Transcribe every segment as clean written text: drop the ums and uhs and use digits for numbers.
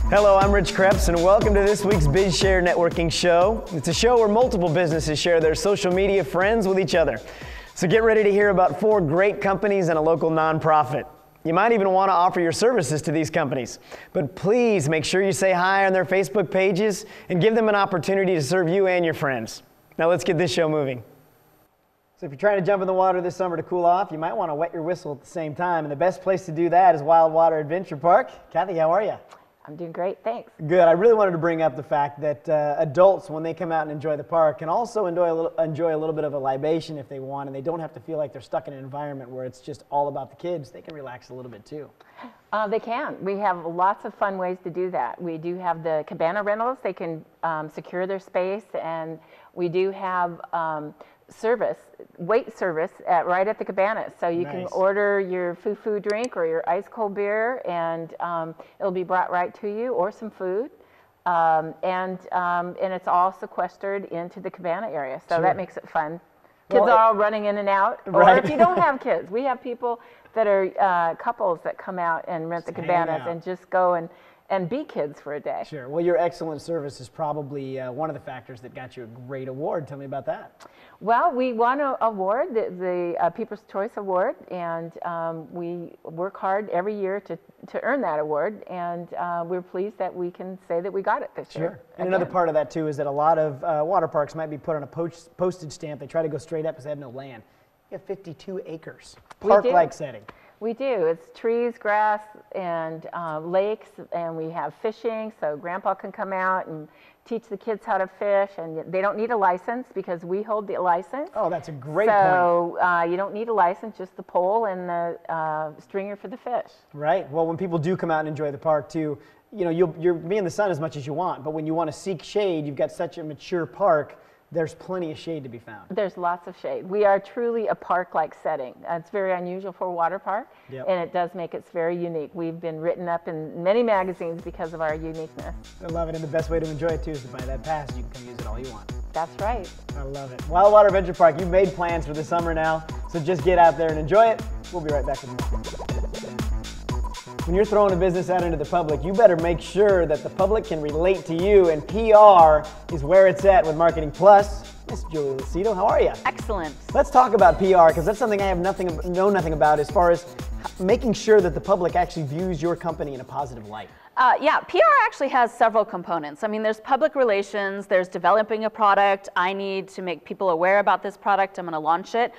Hello, I'm Rich Krebs, and welcome to this week's BizShare Networking Show. It's a show where multiple businesses share their social media friends with each other. So get ready to hear about 4 great companies and a local nonprofit. You might even want to offer your services to these companies. But please make sure you say hi on their Facebook pages and give them an opportunity to serve you and your friends. Now let's get this show moving. So if you're trying to jump in the water this summer to cool off, you might want to wet your whistle at the same time. And the best place to do that is Wild Water Adventure Park. Kathy, how are you? I'm doing great, thanks. Good. I really wanted to bring up the fact that adults, when they come out and enjoy the park, can also enjoy a little bit of a libation if they want, and they don't have to feel like they're stuck in an environment where it's just all about the kids. They can relax a little bit too. They can. We have lots of fun ways to do that. We do have the cabana rentals. They can secure their space, and we do have weight service right at the cabana. So you can order your food drink or your ice cold beer, and it'll be brought right to you, or some food. And it's all sequestered into the cabana area. So that makes it fun. Kids are all running in and out. Or if you don't have kids, we have people that are couples that come out and rent the cabanas and just go and be kids for a day. Sure. Well, your excellent service is probably one of the factors that got you a great award. Tell me about that. Well, we won an award, the People's Choice Award, and we work hard every year to earn that award, and we're pleased that we can say that we got it this year. And another part of that, too, is that a lot of water parks might be put on a postage stamp. They try to go straight up because they have no land. You have 52 acres, park-like setting. We do. It's trees, grass, and lakes, and we have fishing, so Grandpa can come out and teach the kids how to fish, and they don't need a license because we hold the license. Oh, that's a great point. So you don't need a license, just the pole and the stringer for the fish. Right. Well, when people do come out and enjoy the park too, you know, you're be in the sun as much as you want, but when you want to seek shade, you've got such a mature park. There's plenty of shade to be found. There's lots of shade. We are truly a park-like setting. It's very unusual for a water park, and it does make it very unique. We've been written up in many magazines because of our uniqueness. I love it, and the best way to enjoy it too is to buy that pass. You can come use it all you want. That's right. I love it. Wild Water Adventure Park, you've made plans for the summer now, so just get out there and enjoy it. We'll be right back with more. When you're throwing a business out into the public, you better make sure that the public can relate to you, and PR is where it's at with Marketing Plus. Miss Julie Lucido, how are you? Excellent. Let's talk about PR, because that's something I know nothing about as far as making sure that the public actually views your company in a positive light. Yeah, PR actually has several components. I mean, there's public relations, there's developing a product. I need to make people aware about this product. I'm going to launch it.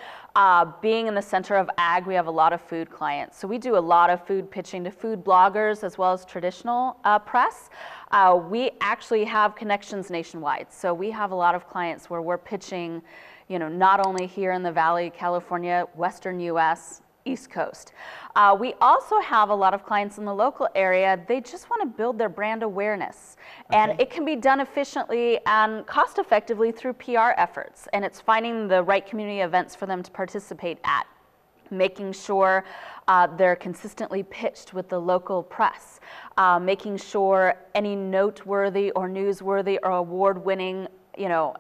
Being in the center of ag, we have a lot of food clients. So we do a lot of food pitching to food bloggers as well as traditional press. We actually have connections nationwide. So we have a lot of clients where we're pitching, you know, not only here in the Valley, California, Western US, East Coast. We also have a lot of clients in the local area. They just want to build their brand awareness. And it can be done efficiently and cost effectively through PR efforts. And it's finding the right community events for them to participate at, making sure they're consistently pitched with the local press, making sure any noteworthy or newsworthy or award-winning, you know,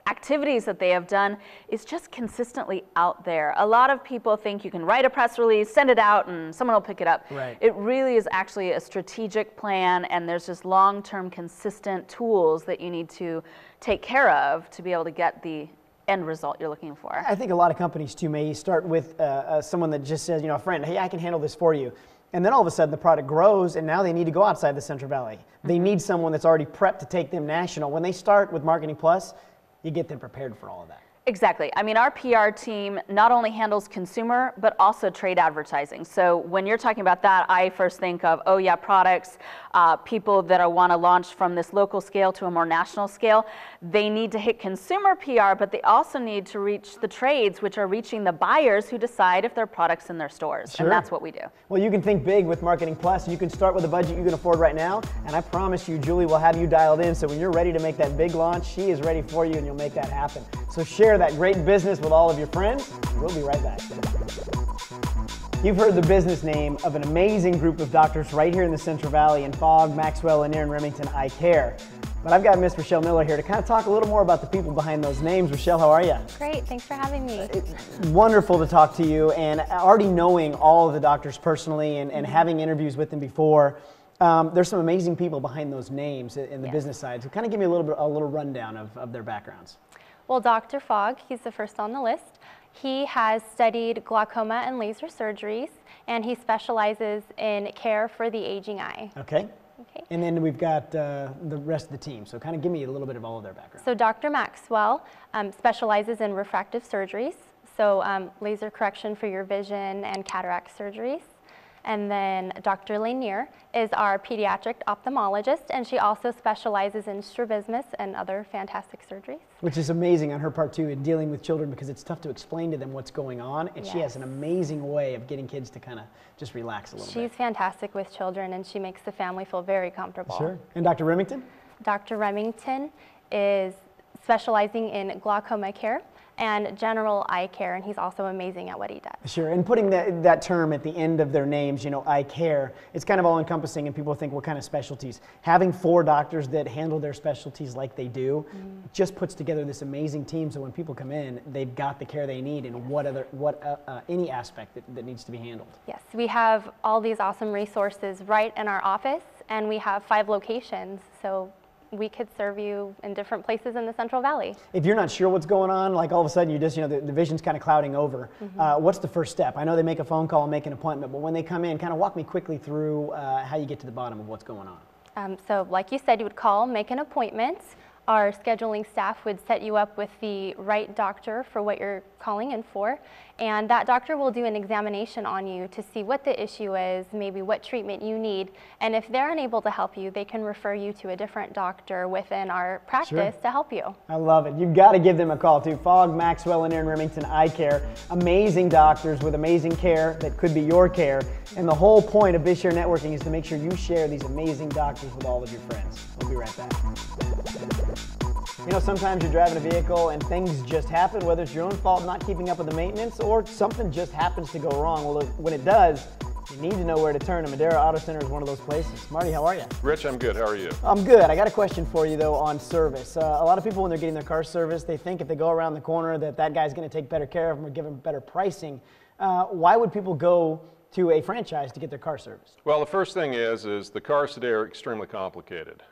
activities that they have done is just consistently out there. A lot of people think you can write a press release, send it out, and someone will pick it up. Right. It really is actually a strategic plan, and there's just long-term consistent tools that you need to take care of to be able to get the end result you're looking for. I think a lot of companies too may start with someone that just says, you know, a friend, hey, I can handle this for you. And then all of a sudden the product grows, and now they need to go outside the Central Valley. They need someone that's already prepped to take them national. When they start with Marketing Plus, you get them prepared for all of that. Exactly. I mean, our PR team not only handles consumer, but also trade advertising. So when you're talking about that, I first think of, oh yeah, products, people that want to launch from this local scale to a more national scale. They need to hit consumer PR, but they also need to reach the trades, which are reaching the buyers who decide if there are products in their stores. Sure. And that's what we do. Well, you can think big with Marketing Plus. You can start with a budget you can afford right now, and I promise you, Julie will have you dialed in, so when you're ready to make that big launch, she is ready for you, and you'll make that happen. So share that great business with all of your friends. We'll be right back. You've heard the business name of an amazing group of doctors right here in the Central Valley in Fogg, Maxwell, and Aaron Remington Eye Care. But I've got Miss Rochelle Miller here to kind of talk a little more about the people behind those names. Rochelle, how are you? Great, thanks for having me. It's wonderful to talk to you, and already knowing all of the doctors personally and having interviews with them before, there's some amazing people behind those names in the business side. So kind of give me a little rundown of their backgrounds. Well, Dr. Fogg, he's the first on the list. He has studied glaucoma and laser surgeries, and he specializes in care for the aging eye. Okay. And then we've got the rest of the team. So kind of give me a little bit of all of their background. So Dr. Maxwell specializes in refractive surgeries, so laser correction for your vision and cataract surgeries. And then Dr. Lanier is our pediatric ophthalmologist, and she also specializes in strabismus and other fantastic surgeries. Which is amazing on her part too, in dealing with children, because it's tough to explain to them what's going on, and she has an amazing way of getting kids to kind of just relax a little bit. She's fantastic with children, and she makes the family feel very comfortable. Sure. And Dr. Remington? Dr. Remington is specializing in glaucoma care and general eye care, and he's also amazing at what he does. Sure, and putting that term at the end of their names, you know, eye care, it's kind of all encompassing, and people think what kind of specialties. Having 4 doctors that handle their specialties like they do just puts together this amazing team, so when people come in, they've got the care they need in any aspect that needs to be handled. Yes, we have all these awesome resources right in our office, and we have 5 locations, so we could serve you in different places in the Central Valley. If you're not sure what's going on, like all of a sudden you just, you know, the vision's kind of clouding over, what's the first step? I know they make a phone call and make an appointment, but when they come in, kind of walk me quickly through how you get to the bottom of what's going on. So like you said, you would call, make an appointment. Our scheduling staff would set you up with the right doctor for what you're calling in for, and that doctor will do an examination on you to see what the issue is, maybe what treatment you need, and if they're unable to help you, they can refer you to a different doctor within our practice to help you. I love it. You've got to give them a call too. Fogg, Maxwell, and Aaron Remington Eye Care. Amazing doctors with amazing care that could be your care, and the whole point of BizShare Networking is to make sure you share these amazing doctors with all of your friends. We'll be right back. You know, sometimes you're driving a vehicle and things just happen, whether it's your own fault not keeping up with the maintenance or something just happens to go wrong. Well, when it does, you need to know where to turn. And Madera Auto Center is one of those places. Marty, how are you? Rich, I'm good. How are you? I'm good. I got a question for you, though, on service. A lot of people, when they're getting their car serviced, they think if they go around the corner that guy's going to take better care of them or give them better pricing. Why would people go to a franchise to get their car serviced? Well, the first thing is the cars today are extremely complicated.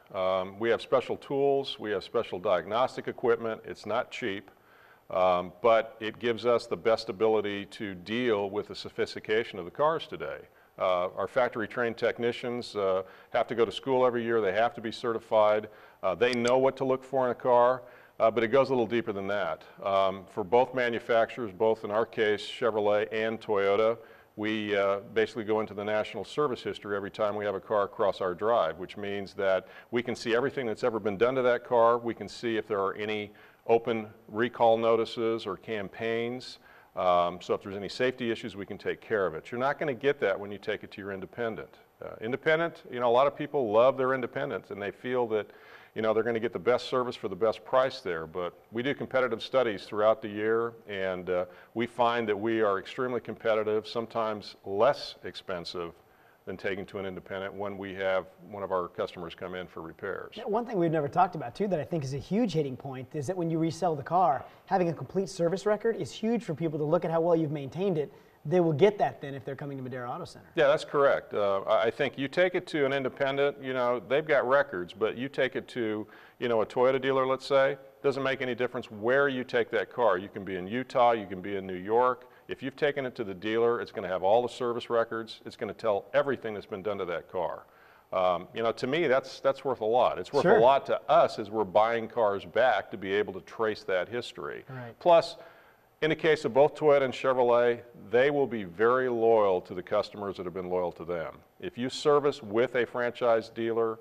We have special tools, we have special diagnostic equipment. It's not cheap, but it gives us the best ability to deal with the sophistication of the cars today. Our factory trained technicians have to go to school every year. They have to be certified. They know what to look for in a car. But it goes a little deeper than that. For both manufacturers, both in our case, Chevrolet and Toyota, we basically go into the national service history every time we have a car cross our drive, which means that we can see everything that's ever been done to that car. We can see if there are any open recall notices or campaigns. So if there's any safety issues, we can take care of it. You're not going to get that when you take it to your independent. Independent, you know, a lot of people love their independents and they feel that, you know, they're going to get the best service for the best price there. But we do competitive studies throughout the year, and we find that we are extremely competitive, sometimes less expensive than taking to an independent when we have one of our customers come in for repairs. One thing we've never talked about too that I think is a huge hitting point is that when you resell the car, having a complete service record is huge for people to look at how well you've maintained it. They will get that then if they're coming to Madera Auto Center. Yeah, that's correct. I think you take it to an independent, you know, they've got records, but you take it to, you know, a Toyota dealer, let's say, doesn't make any difference where you take that car. You can be in Utah, you can be in New York. If you've taken it to the dealer, it's going to have all the service records. It's going to tell everything that's been done to that car. You know, to me, that's worth a lot. It's worth a lot to us as we're buying cars back to be able to trace that history. Right. Plus, in the case of both Toyota and Chevrolet, they will be very loyal to the customers that have been loyal to them. If you service with a franchise dealer,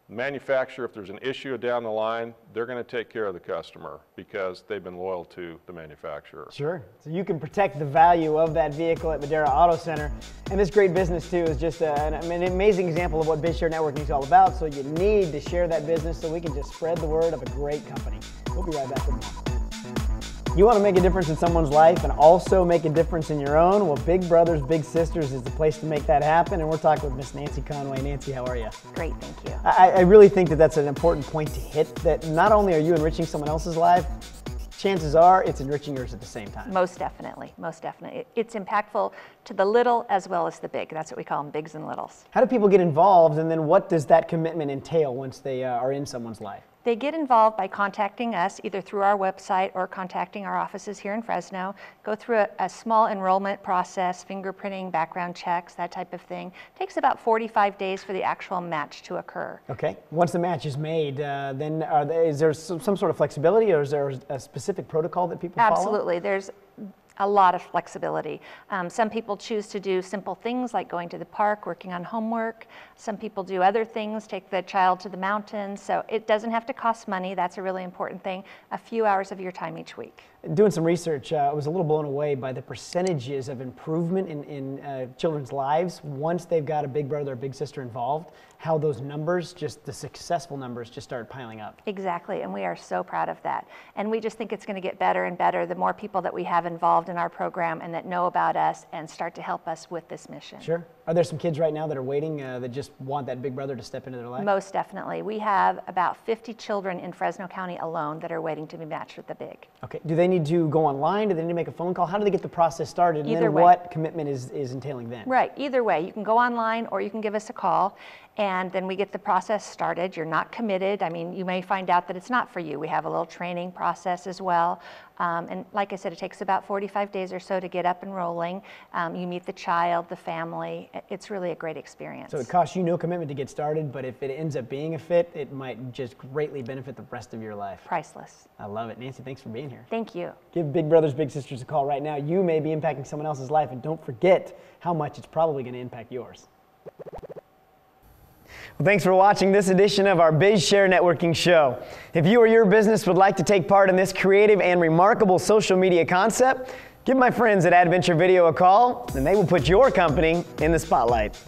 manufacturer, if there's an issue down the line, they're going to take care of the customer because they've been loyal to the manufacturer. Sure. So you can protect the value of that vehicle at Madera Auto Center. And this great business too is just an amazing example of what BizShare Networking is all about. So you need to share that business so we can just spread the word of a great company. We'll be right back with more. You want to make a difference in someone's life and also make a difference in your own? Well, Big Brothers Big Sisters is the place to make that happen, and we're talking with Miss Nancy Conway. Nancy, how are you? Great, thank you. I really think that that's an important point to hit, that not only are you enriching someone else's life, chances are it's enriching yours at the same time. Most definitely, most definitely. It's impactful to the little as well as the big. That's what we call them, bigs and littles. How do people get involved, and then what does that commitment entail once they are in someone's life? They get involved by contacting us either through our website or contacting our offices here in Fresno, go through a small enrollment process, fingerprinting, background checks, that type of thing. It takes about 45 days for the actual match to occur. Okay. Once the match is made, then is there some sort of flexibility, or is there a specific protocol that people follow? Absolutely. There's a lot of flexibility. Some people choose to do simple things like going to the park, working on homework. Some people do other things, take the child to the mountains. So it doesn't have to cost money. That's a really important thing. A few hours of your time each week. Doing some research, I was a little blown away by the percentages of improvement in children's lives once they've got a big brother or big sister involved, how those numbers, just the successful numbers, just start piling up. Exactly, and we are so proud of that. And we just think it's going to get better and better the more people that we have involved in our program and that know about us and start to help us with this mission. Sure. Are there some kids right now that are waiting that just want that big brother to step into their life? Most definitely. We have about 50 children in Fresno County alone that are waiting to be matched with the big. Okay. Do they need to go online? Do they need to make a phone call? How do they get the process started? And Either then way. what commitment is entailing then? Right, either way. You can go online or you can give us a call and then we get the process started. You're not committed. I mean, you may find out that it's not for you. We have a little training process as well. And like I said, it takes about 45 days or so to get up and rolling. You meet the child, the family. It's really a great experience. So it costs you no commitment to get started, but if it ends up being a fit, it might just greatly benefit the rest of your life. Priceless. I love it. Nancy, thanks for being here. Thank you. Give Big Brothers Big Sisters a call right now. You may be impacting someone else's life, and don't forget how much it's probably going to impact yours. Well, thanks for watching this edition of our BizShare Networking Show. If you or your business would like to take part in this creative and remarkable social media concept, give my friends at Adventure Video a call, and they will put your company in the spotlight.